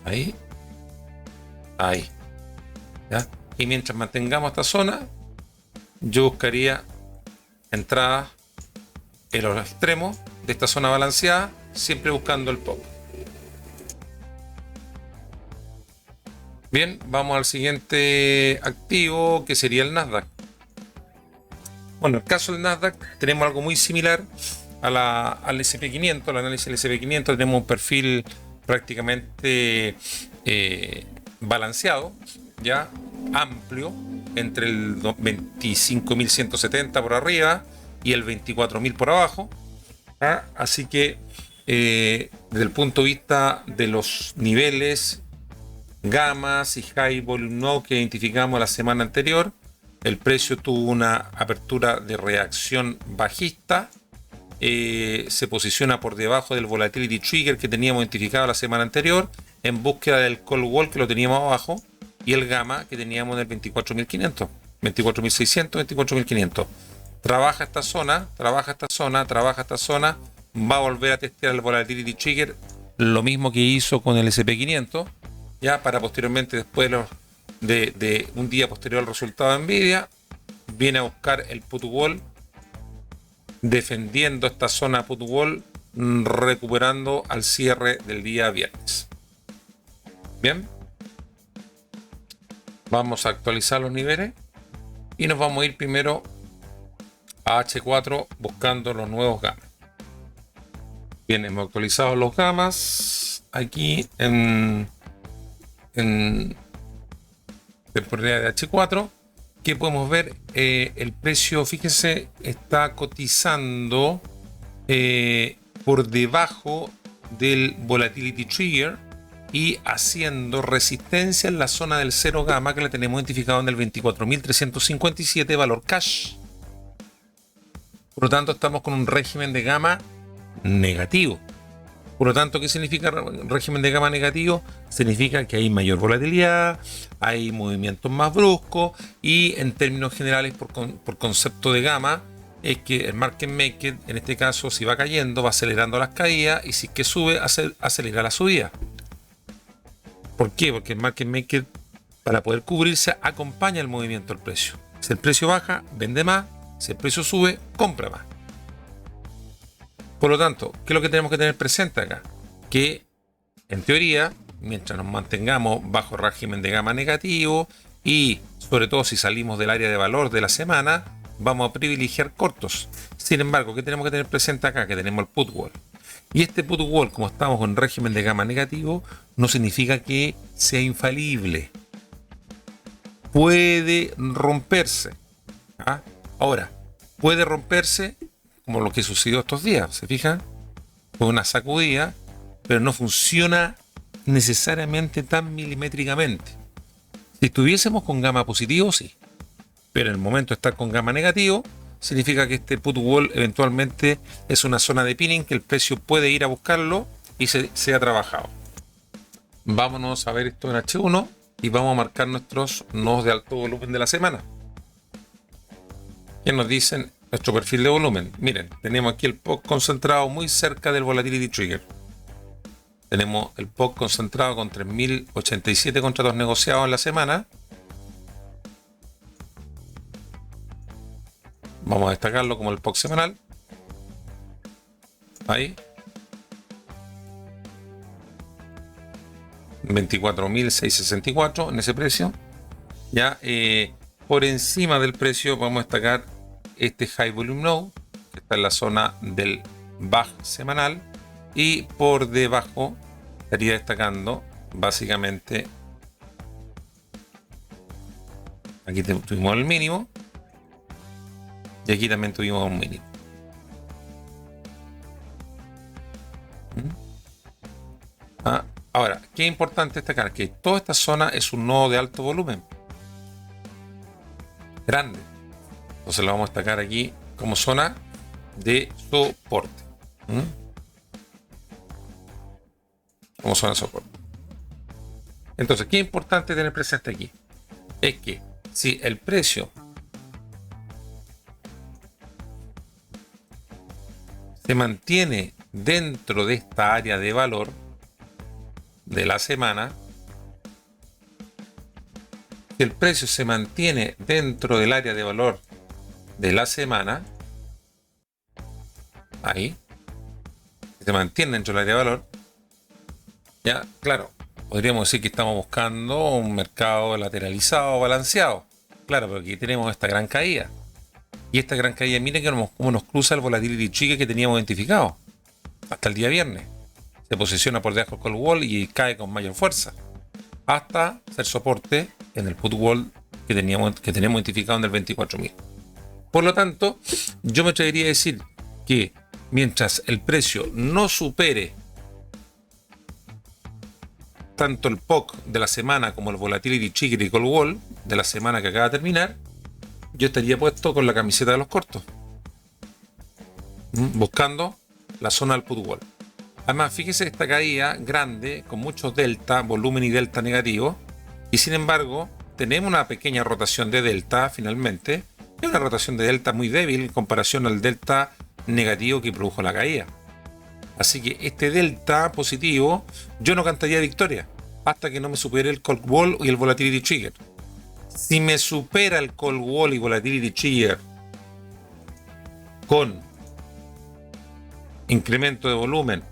Ahí. ¿Ya? Y mientras mantengamos esta zona, yo buscaría entradas en los extremos de esta zona balanceada, siempre buscando el POC. Bien, vamos al siguiente activo, que sería el Nasdaq. Bueno, en el caso del Nasdaq tenemos algo muy similar al SP500, el análisis del SP500. Tenemos un perfil prácticamente balanceado, ya amplio, entre el 25.170 por arriba y el 24.000 por abajo. Así que desde el punto de vista de los niveles, gamas y high volume node que identificamos la semana anterior, el precio tuvo una apertura de reacción bajista, se posiciona por debajo del volatility trigger que teníamos identificado la semana anterior, en búsqueda del call wall que lo teníamos abajo, y el gamma que teníamos en el 24.500, 24.600, 24.500. Trabaja esta zona, va a volver a testear el volatility trigger, lo mismo que hizo con el SP500, ya para posteriormente, después de un día posterior al resultado de Nvidia, viene a buscar el put wall, defendiendo esta zona put wall, recuperando al cierre del día viernes. Bien, vamos a actualizar los niveles y nos vamos a ir primero a H4 buscando los nuevos gamas. Bien, hemos actualizado los gamas aquí en temporalidad de H4. ¿Qué podemos ver? El precio, fíjense, está cotizando por debajo del volatility trigger y haciendo resistencia en la zona del 0 gamma que la tenemos identificado en el 24.357 valor cash. Por lo tanto, estamos con un régimen de gamma negativo. Por lo tanto, ¿qué significa régimen de gama negativo? Significa que hay mayor volatilidad, hay movimientos más bruscos y en términos generales, por concepto de gama, es que el market maker, en este caso, si va cayendo, va acelerando las caídas y si es que sube, acelera la subida. ¿Por qué? Porque el market maker, para poder cubrirse, acompaña el movimiento del precio. Si el precio baja, vende más. Si el precio sube, compra más. Por lo tanto, ¿qué es lo que tenemos que tener presente acá? Que, en teoría, mientras nos mantengamos bajo régimen de gama negativo y, sobre todo, si salimos del área de valor de la semana, vamos a privilegiar cortos. Sin embargo, ¿qué tenemos que tener presente acá? Que tenemos el put wall. Y este put wall, como estamos en régimen de gama negativo, no significa que sea infalible. Puede romperse. ¿Ah? Ahora, puede romperse como lo que sucedió estos días, ¿se fijan? Fue una sacudida, pero no funciona necesariamente tan milimétricamente. Si estuviésemos con gamma positivo, sí. Pero en el momento de estar con gamma negativo, significa que este put wall eventualmente es una zona de pinning que el precio puede ir a buscarlo y se ha trabajado. Vámonos a ver esto en H1 y vamos a marcar nuestros nodos de alto volumen de la semana. ¿Qué nos dicen? Nuestro perfil de volumen. Miren, tenemos aquí el POC concentrado muy cerca del Volatility Trigger. Tenemos el POC concentrado con 3.087 contratos negociados en la semana. Vamos a destacarlo como el POC semanal. Ahí. 24.664 en ese precio. Ya, por encima del precio vamos a destacar este High Volume Node, que está en la zona del BAG semanal, y por debajo estaría destacando básicamente, aquí tuvimos el mínimo y aquí también tuvimos un mínimo. Ahora, ¿qué es importante destacar? Que toda esta zona es un nodo de alto volumen grande. Entonces lo vamos a destacar aquí como zona de soporte. Como zona de soporte. Entonces, ¿qué es importante tener presente aquí? Es que si el precio se mantiene dentro de esta área de valor de la semana, si el precio se mantiene dentro del área de valor de la semana, ahí, se mantiene dentro del área de valor, ya, claro, podríamos decir que estamos buscando un mercado lateralizado, balanceado. Claro, pero aquí tenemos esta gran caída. Y esta gran caída, miren cómo nos cruza el volatility trigger que teníamos identificado hasta el día viernes. Se posiciona por debajo del call wall y cae con mayor fuerza hasta ser soporte en el put wall que tenemos identificado en el 24.000. Por lo tanto, yo me atrevería a decir que mientras el precio no supere tanto el POC de la semana como el Volatility Trigger y Call Wall de la semana que acaba de terminar, yo estaría puesto con la camiseta de los cortos, buscando la zona del put wall. Además, fíjese esta caída grande con muchos delta, volumen y delta negativo, y sin embargo tenemos una pequeña rotación de delta finalmente. Es una rotación de delta muy débil en comparación al delta negativo que produjo la caída. Así que este delta positivo yo no cantaría victoria hasta que no me supere el call wall y el volatility trigger. Si me supera el call wall y volatility trigger con incremento de volumen,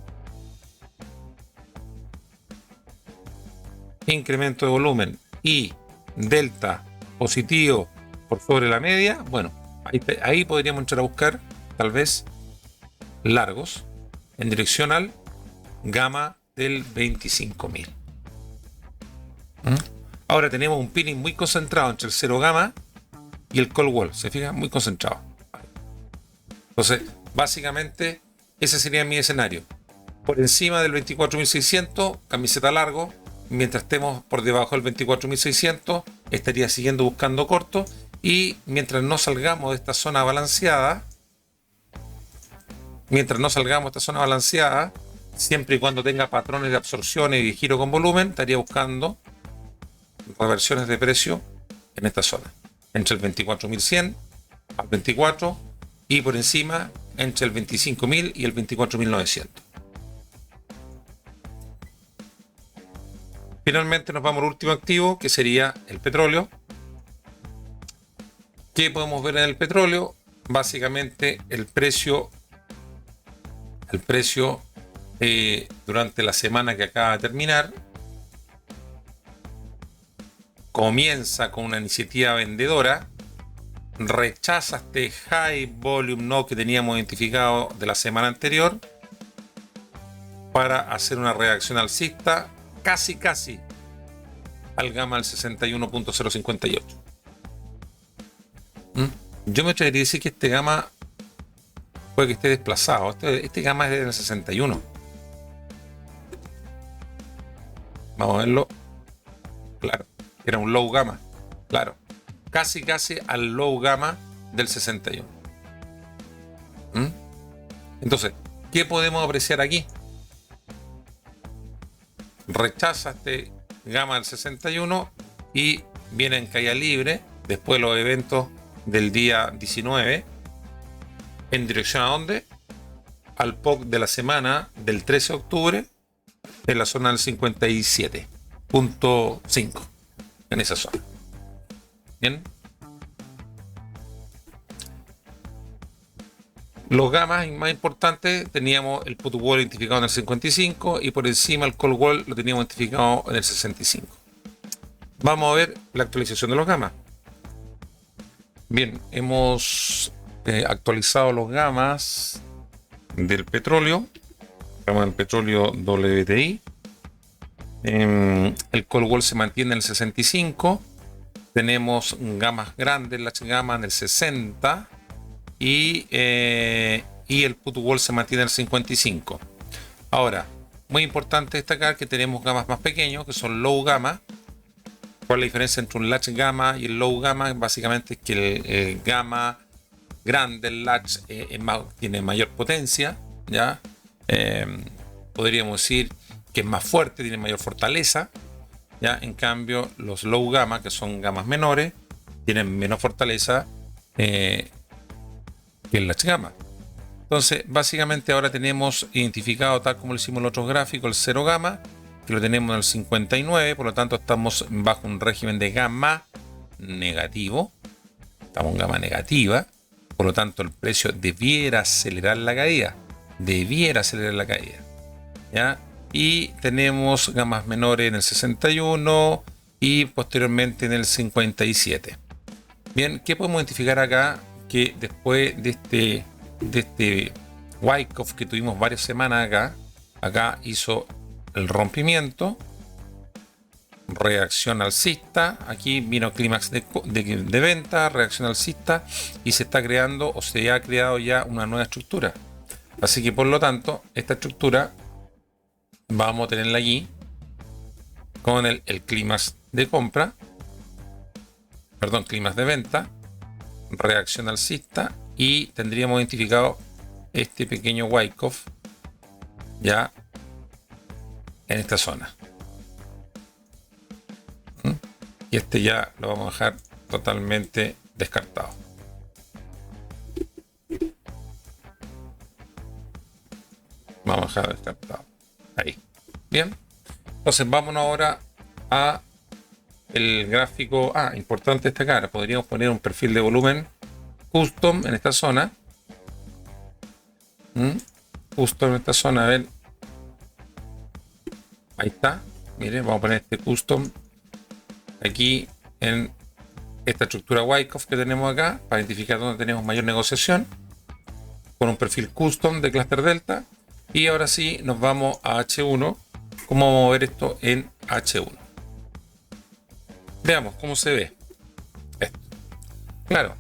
y delta positivo por sobre la media, bueno, ahí podríamos entrar a buscar tal vez largos en dirección al gamma del 25.000. Ahora tenemos un pinning muy concentrado entre el 0 gamma y el call wall, se fijan, muy concentrado. Entonces, básicamente ese sería mi escenario. Por encima del 24.600, camiseta largo. Mientras estemos por debajo del 24.600, estaría siguiendo buscando corto. Y mientras no salgamos de esta zona balanceada, siempre y cuando tenga patrones de absorción y de giro con volumen, estaría buscando reversiones de precio en esta zona, entre el 24.100 al 24 y por encima entre el 25.000 y el 24.900. Finalmente nos vamos al último activo, que sería el petróleo. ¿Qué podemos ver en el petróleo? Básicamente el precio durante la semana que acaba de terminar comienza con una iniciativa vendedora, rechaza este high volume no que teníamos identificado de la semana anterior para hacer una reacción alcista casi al gamma del 61.058. Yo me atrevería a decir que este gamma puede que esté desplazado. Este gamma es del 61. Vamos a verlo. Claro, era un low gamma. Claro, casi al low gamma del 61. Entonces, ¿qué podemos apreciar aquí? Rechaza este gamma del 61 y viene en caída libre después de los eventos del día 19. ¿En dirección a dónde? Al POC de la semana del 13 de octubre en la zona del 57.5, en esa zona. Bien. Los gammas más importantes teníamos el put wall identificado en el 55 y por encima el call wall lo teníamos identificado en el 65. Vamos a ver la actualización de los gammas. Bien, hemos actualizado los gammas del petróleo, gama del petróleo WTI. El call wall se mantiene en el 65. Tenemos gamas grandes, la gama en el 60 y el put wall se mantiene en el 55. Ahora, muy importante destacar que tenemos gamas más pequeños que son low gamma. ¿Cuál es la diferencia entre un latch gamma y el low gamma? Básicamente es que el gamma grande, el latch, tiene mayor potencia, ¿ya? Podríamos decir que es más fuerte, tiene mayor fortaleza, ¿ya? En cambio, los low gamma, que son gamas menores, tienen menos fortaleza que el latch gamma. Entonces, básicamente ahora tenemos identificado, tal como lo hicimos en los otros gráficos, el 0 gamma, que lo tenemos en el 59, por lo tanto estamos bajo un régimen de gamma negativo. Estamos en gamma negativa, por lo tanto el precio debiera acelerar la caída. ¿Ya? Y tenemos gamas menores en el 61 y posteriormente en el 57. Bien, ¿qué podemos identificar acá? Que después de este Wyckoff que tuvimos varias semanas acá hizo el rompimiento, reacción alcista, aquí vino clímax de venta, reacción alcista y se está creando o se ha creado ya una nueva estructura. Así que por lo tanto, esta estructura vamos a tenerla allí con el clímax de compra, perdón, clímax de venta, reacción alcista y tendríamos identificado este pequeño Wyckoff ya en esta zona. Y este ya lo vamos a dejar totalmente descartado. Vamos a dejar descartado. Ahí. Bien. Entonces vámonos ahora a el gráfico. Importante destacar. Podríamos poner un perfil de volumen custom en esta zona. Custom en esta zona. A ver. Ahí está. Miren, vamos a poner este custom aquí en esta estructura Wyckoff que tenemos acá para identificar dónde tenemos mayor negociación con un perfil custom de cluster delta. Y ahora sí nos vamos a H1. ¿Cómo vamos a ver esto en H1? Veamos cómo se ve esto. Claro,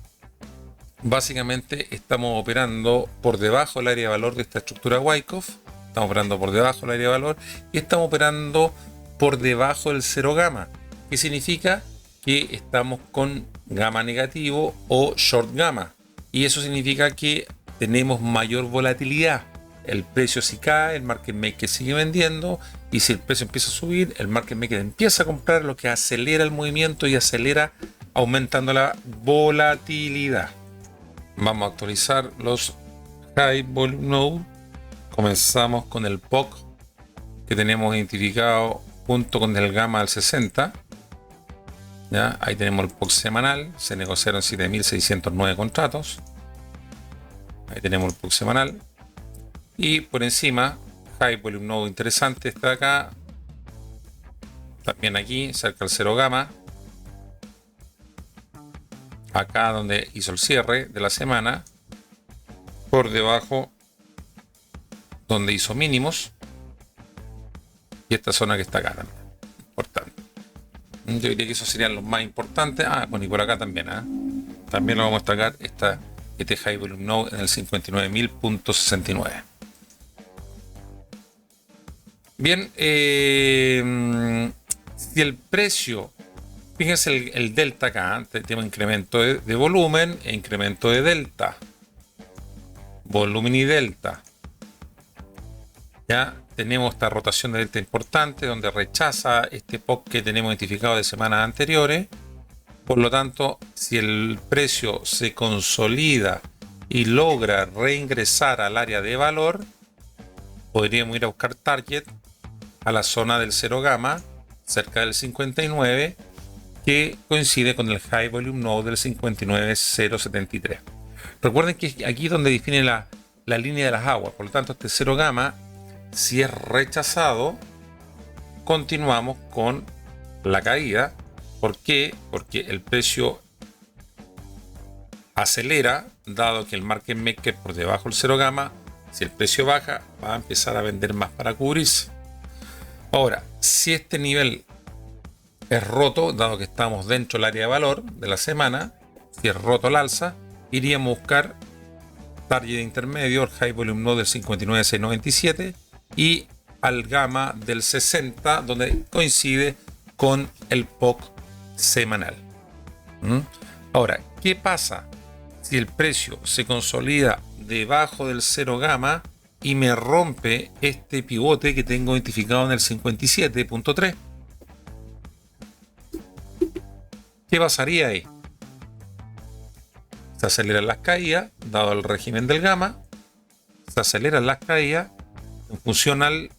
básicamente estamos operando por debajo del área de valor de esta estructura Wyckoff. Estamos operando por debajo del área de valor y estamos operando por debajo del 0 gamma. ¿Qué significa? Que estamos con gamma negativo o short gamma. Y eso significa que tenemos mayor volatilidad. el precio si cae, el market maker sigue vendiendo, y si el precio empieza a subir, el market maker empieza a comprar, lo que acelera el movimiento y acelera aumentando la volatilidad. Vamos a actualizar los High Volume Node. Comenzamos con el POC que tenemos identificado junto con el gamma del 60. ¿Ya? Ahí tenemos el POC semanal, se negociaron 7.609 contratos. Ahí tenemos el POC semanal. Y por encima, High Volume Node interesante está acá. También aquí, cerca del 0 gamma. Acá donde hizo el cierre de la semana. Por debajo, donde hizo mínimos. Y esta zona que está acá también. Importante. Yo diría que esos serían los más importantes. Bueno, y por acá también. También lo vamos a destacar. Este High Volume Node en el 59.000.69. Bien, si el precio, fíjense el delta acá, tenemos incremento de volumen e incremento de delta. Volumen y delta. Ya tenemos esta rotación de delta importante donde rechaza este POC que tenemos identificado de semanas anteriores. Por lo tanto, si el precio se consolida y logra reingresar al área de valor, podríamos ir a buscar target a la zona del 0 gamma, cerca del 59, que coincide con el High Volume Node del 59.073. Recuerden que aquí es donde define la línea de las aguas. Por lo tanto, este 0 gamma, si es rechazado, continuamos con la caída. ¿Por qué? Porque el precio acelera, dado que el market maker por debajo del 0 gamma, si el precio baja, va a empezar a vender más para cubrirse. Ahora, si este nivel es roto, dado que estamos dentro del área de valor de la semana, si es roto al alza, iríamos a buscar target intermedio, el High Volume Node del 59.697 y al gamma del 60, donde coincide con el POC semanal. Ahora, ¿qué pasa si el precio se consolida debajo del 0 gamma y me rompe este pivote que tengo identificado en el 57.3? ¿Qué pasaría ahí? Se aceleran las caídas, dado el régimen del gamma. Se aceleran las caídas en función al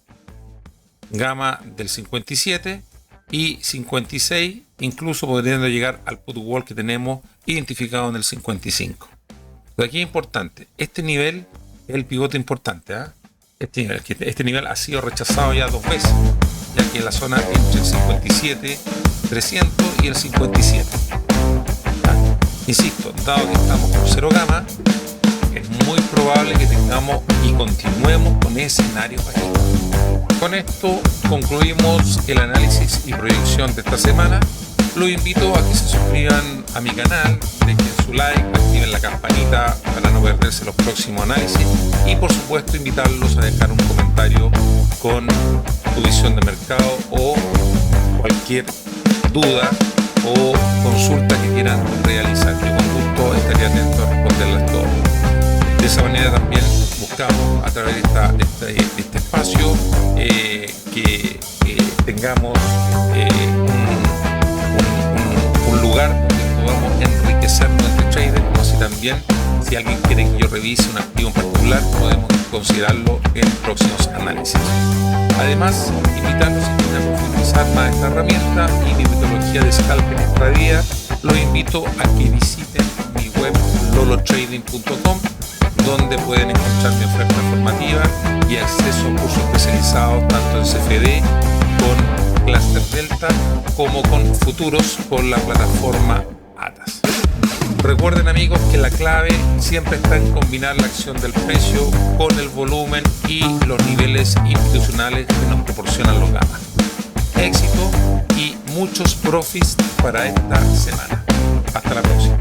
gamma del 57 y 56, incluso podriendo llegar al put wall que tenemos identificado en el 55. Pero aquí es importante, este nivel es el pivote importante. Este nivel ha sido rechazado ya 2 veces, ya que la zona entre el 57.300 y el 57. Insisto, dado que estamos por 0 gamma, es muy probable que tengamos y continuemos con escenario bajista. Con esto concluimos el análisis y proyección de esta semana. Los invito a que se suscriban a mi canal, dejen su like, activen la campanita para no perderse los próximos análisis y por supuesto invitarlos a dejar un comentario con tu visión de mercado o cualquier duda o consulta que quieran realizar. Yo con gusto estaré atento a responderlas todas. De esa manera también buscamos a través de este espacio que tengamos un lugar donde podamos enriquecer nuestro trader, como así también si alguien quiere que yo revise un activo en particular, podemos considerarlo en próximos análisis. Además, invitarlos a profundizar más esta herramienta y mi metodología de scalping extradía. Los invito a que visiten mi web lolotrading.com, donde pueden encontrar mi oferta formativa y acceso a cursos especializados tanto en CFD con Cluster Delta como con futuros con la plataforma ATAS. Recuerden, amigos, que la clave siempre está en combinar la acción del precio con el volumen y los niveles institucionales que nos proporcionan los gamma. Éxito y muchos profits para esta semana. Hasta la próxima.